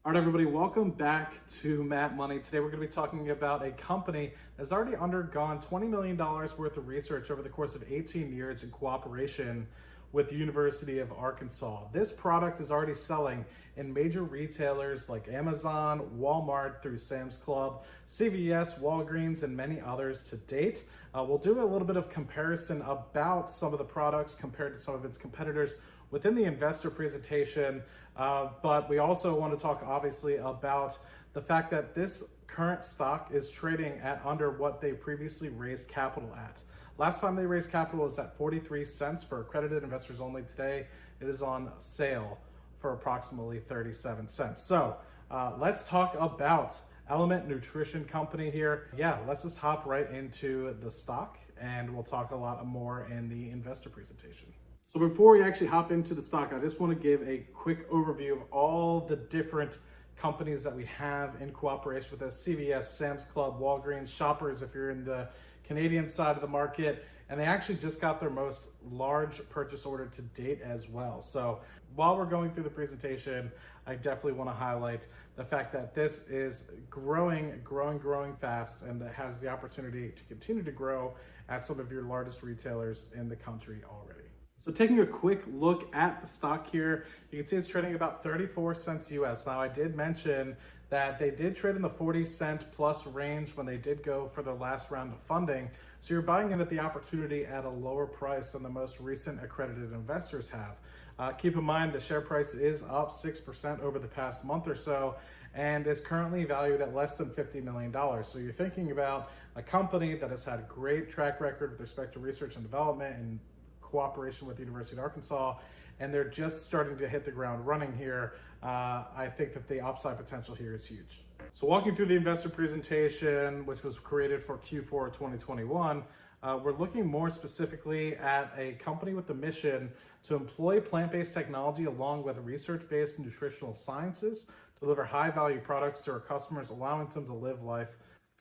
All right, everybody, welcome back to Matt Money. Today we're going to be talking about a company that's already undergone $20 million worth of research over the course of 18 years in cooperation with the University of Arkansas. This product is already selling in major retailers like Amazon, Walmart, through Sam's Club, CVS, Walgreens, and many others to date. We'll do a little bit of comparison about some of the products compared to some of its competitors within the investor presentation, but we also want to talk obviously about the fact that this current stock is trading at under what they previously raised capital at. Last time they raised capital was at 43 cents for accredited investors only. Today it is on sale for approximately 37 cents. So let's talk about ELMT Nutrition Company here. Yeah, let's just hop right into the stock and we'll talk a lot more in the investor presentation. So before we actually hop into the stock, I just want to give a quick overview of all the different companies that we have in cooperation with us: CVS, Sam's Club, Walgreens, Shoppers if you're in the Canadian side of the market, and they actually just got their most large purchase order to date as well. So while we're going through the presentation, I definitely want to highlight the fact that this is growing fast, and it has the opportunity to continue to grow at some of your largest retailers in the country already. So taking a quick look at the stock here, you can see it's trading about 34 cents US. Now I did mention that they did trade in the 40 cent plus range when they did go for their last round of funding. So you're buying in at the opportunity at a lower price than the most recent accredited investors have. Keep in mind the share price is up 6% over the past month or so and is currently valued at less than $50 million. So you're thinking about a company that has had a great track record with respect to research and development and cooperation with the University of Arkansas, and they're just starting to hit the ground running here. I think that the upside potential here is huge. So walking through the investor presentation, which was created for Q4 of 2021, we're looking more specifically at a company with the mission to employ plant-based technology along with research-based nutritional sciences to deliver high-value products to our customers, allowing them to live life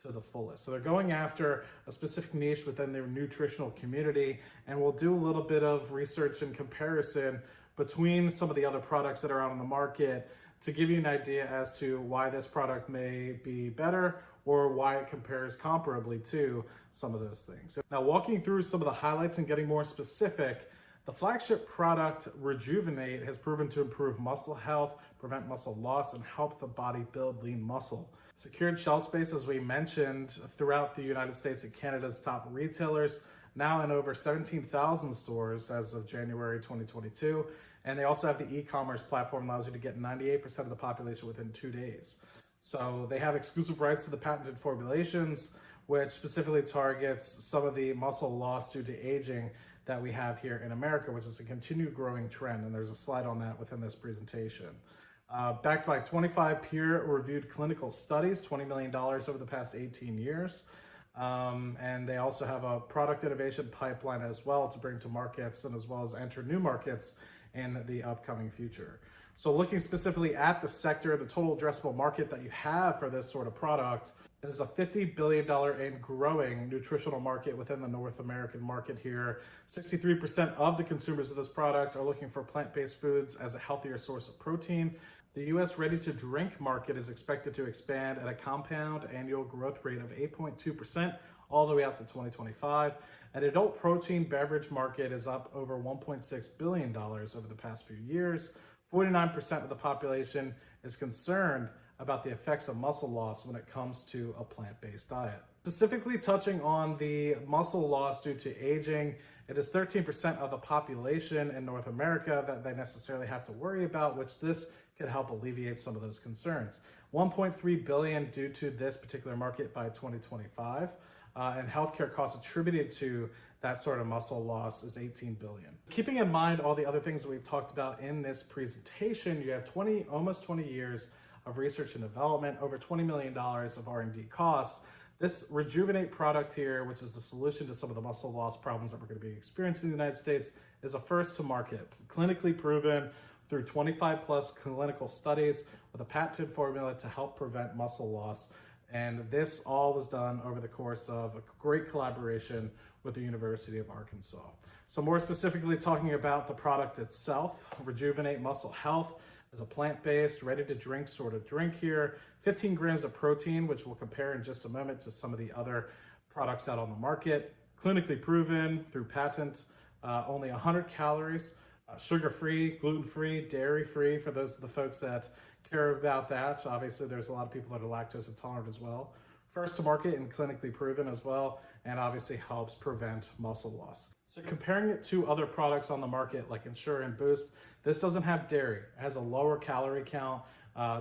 to the fullest. So they're going after a specific niche within their nutritional community, and we'll do a little bit of research and comparison between some of the other products that are out on the market to give you an idea as to why this product may be better or why it compares comparably to some of those things. Now, walking through some of the highlights and getting more specific, the flagship product, Rejuvenate, has proven to improve muscle health, prevent muscle loss, and help the body build lean muscle. Secured shelf space, as we mentioned, throughout the United States and Canada's top retailers, now in over 17,000 stores as of January 2022. And they also have the e-commerce platform that allows you to get 98% of the population within 2 days. So they have exclusive rights to the patented formulations, which specifically targets some of the muscle loss due to aging that we have here in America, which is a continued growing trend. And there's a slide on that within this presentation. Backed by 25 peer-reviewed clinical studies, $20 million over the past 18 years. And they also have a product innovation pipeline as well to bring to markets and as well as enter new markets in the upcoming future. So looking specifically at the sector, the total addressable market that you have for this sort of product is a $50 billion and growing nutritional market within the North American market here. 63% of the consumers of this product are looking for plant-based foods as a healthier source of protein. The U.S. ready-to-drink market is expected to expand at a compound annual growth rate of 8.2% all the way out to 2025. An adult protein beverage market is up over $1.6 billion over the past few years. 49% of the population is concerned about the effects of muscle loss when it comes to a plant-based diet. Specifically touching on the muscle loss due to aging, it is 13% of the population in North America that they necessarily have to worry about, which this could help alleviate some of those concerns. 1.3 billion due to this particular market by 2025, and healthcare costs attributed to that sort of muscle loss is 18 billion. Keeping in mind all the other things that we've talked about in this presentation, you have almost 20 years of research and development, over $20 million of R&D costs. This Rejuvenate product here, which is the solution to some of the muscle loss problems that we're going to be experiencing in the United States, is a first to market, clinically proven through 25 plus clinical studies with a patented formula to help prevent muscle loss. And this all was done over the course of a great collaboration with the University of Arkansas. So more specifically talking about the product itself, Rejuvenate Muscle Health. is a plant-based, ready-to-drink sort of drink here. 15 grams of protein, which we'll compare in just a moment to some of the other products out on the market. Clinically proven through patent, only 100 calories, sugar-free, gluten-free, dairy-free for those of the folks that care about that. So obviously, there's a lot of people that are lactose intolerant as well. First to market and clinically proven as well, and obviously helps prevent muscle loss. So comparing it to other products on the market like Ensure and Boost, this doesn't have dairy. It has a lower calorie count,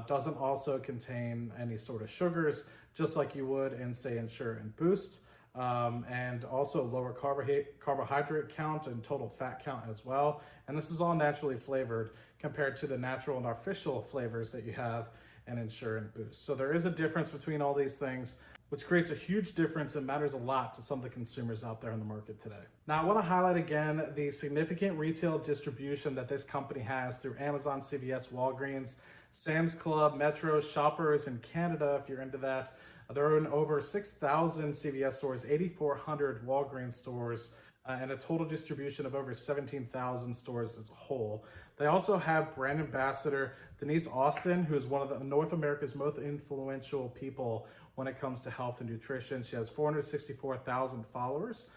doesn't also contain any sort of sugars, just like you would in, say, Ensure and Boost, and also lower carbohydrate count and total fat count as well. And this is all naturally flavored compared to the natural and artificial flavors that you have in Ensure and Boost. So there is a difference between all these things, which creates a huge difference and matters a lot to some of the consumers out there in the market today. Now, I want to highlight again the significant retail distribution that this company has through Amazon, CVS, Walgreens, Sam's Club, Metro, Shoppers in Canada, if you're into that. They're in over 6,000 CVS stores, 8,400 Walgreens stores, and a total distribution of over 17,000 stores as a whole. They also have brand ambassador Denise Austin, who is one of North America's most influential people when it comes to health and nutrition. She has 464,000 followers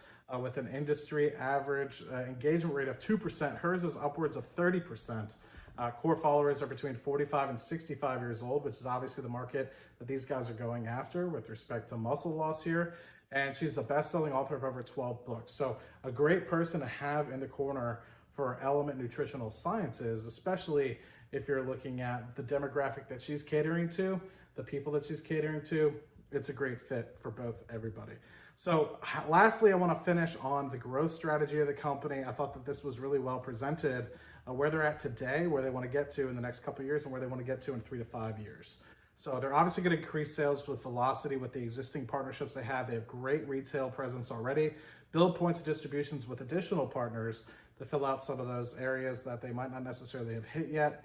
with an industry average engagement rate of 2%. Hers is upwards of 30%. Core followers are between 45 and 65 years old, which is obviously the market that these guys are going after with respect to muscle loss here. And she's a best-selling author of over 12 books. So a great person to have in the corner for Element Nutritional Sciences, especially if you're looking at the demographic that she's catering to, the people that she's catering to. It's a great fit for both everybody. So lastly, I want to finish on the growth strategy of the company. I thought that this was really well presented, where they're at today, where they want to get to in the next couple of years, and where they want to get to in 3 to 5 years. So they're obviously going to increase sales with velocity with the existing partnerships they have. They have great retail presence already. Build points of distributions with additional partners to fill out some of those areas that they might not necessarily have hit yet.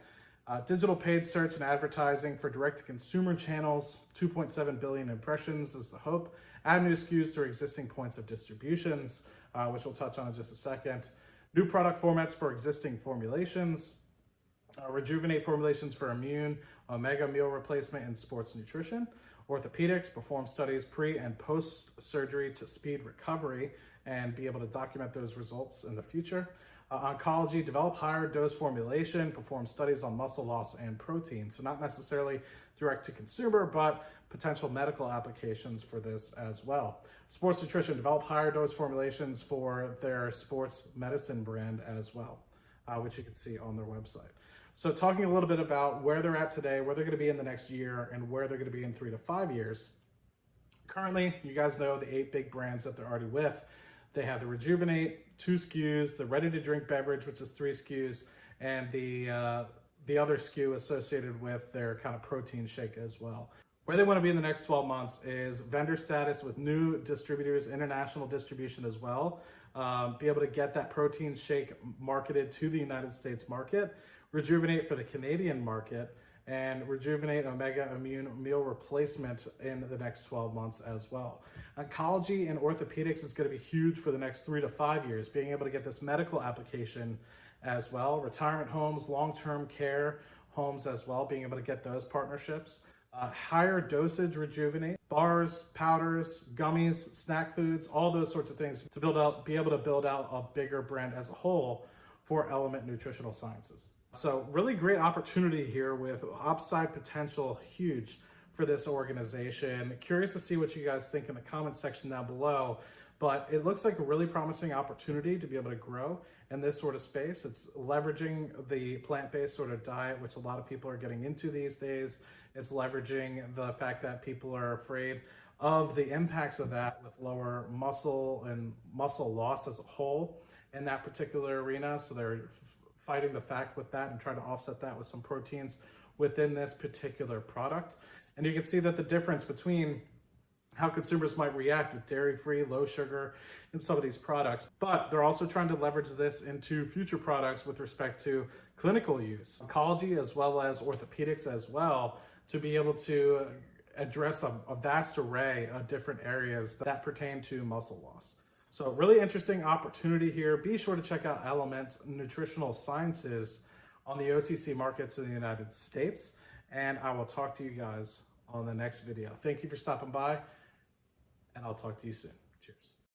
Digital paid search and advertising for direct-to-consumer channels, 2.7 billion impressions is the hope. Add new SKUs through existing points of distributions, which we'll touch on in just a second. New product formats for existing formulations. Rejuvenate formulations for immune, omega meal replacement, and sports nutrition. Orthopedics, perform studies pre and post surgery to speed recovery and be able to document those results in the future. Oncology, develop higher dose formulation, perform studies on muscle loss and protein. So not necessarily direct to consumer, but potential medical applications for this as well. Sports nutrition, develop higher dose formulations for their sports medicine brand as well, which you can see on their website. So talking a little bit about where they're at today, where they're going to be in the next year, and where they're going to be in 3 to 5 years. Currently, you guys know the 8 big brands that they're already with. They have the Rejuvenate, 2 SKUs, the ready-to-drink beverage, which is 3 SKUs, and the other SKU associated with their kind of protein shake as well. Where they want to be in the next 12 months is vendor status with new distributors, international distribution as well. Be able to get that protein shake marketed to the United States market. Rejuvenate for the Canadian market, and Rejuvenate Omega Immune Meal Replacement in the next 12 months as well. Oncology and orthopedics is going to be huge for the next 3 to 5 years, being able to get this medical application as well. Retirement homes, long-term care homes as well, being able to get those partnerships. Higher dosage Rejuvenate, bars, powders, gummies, snack foods, all those sorts of things to be able to build out a bigger brand as a whole for Element Nutritional Sciences. So really great opportunity here with upside potential huge for this organization. Curious to see what you guys think in the comment section down below, but it looks like a really promising opportunity to be able to grow in this sort of space. It's leveraging the plant-based sort of diet, which a lot of people are getting into these days. It's leveraging the fact that people are afraid of the impacts of that with lower muscle and muscle loss as a whole in that particular arena. So they're fighting the fact with that and trying to offset that with some proteins within this particular product. And you can see that the difference between how consumers might react with dairy-free, low sugar in some of these products, but they're also trying to leverage this into future products with respect to clinical use, oncology, as well as orthopedics as well, to be able to address a vast array of different areas that pertain to muscle loss. So really interesting opportunity here. Be sure to check out Element Nutritional Sciences on the OTC markets in the United States. And I will talk to you guys on the next video. Thank you for stopping by, and I'll talk to you soon. Cheers.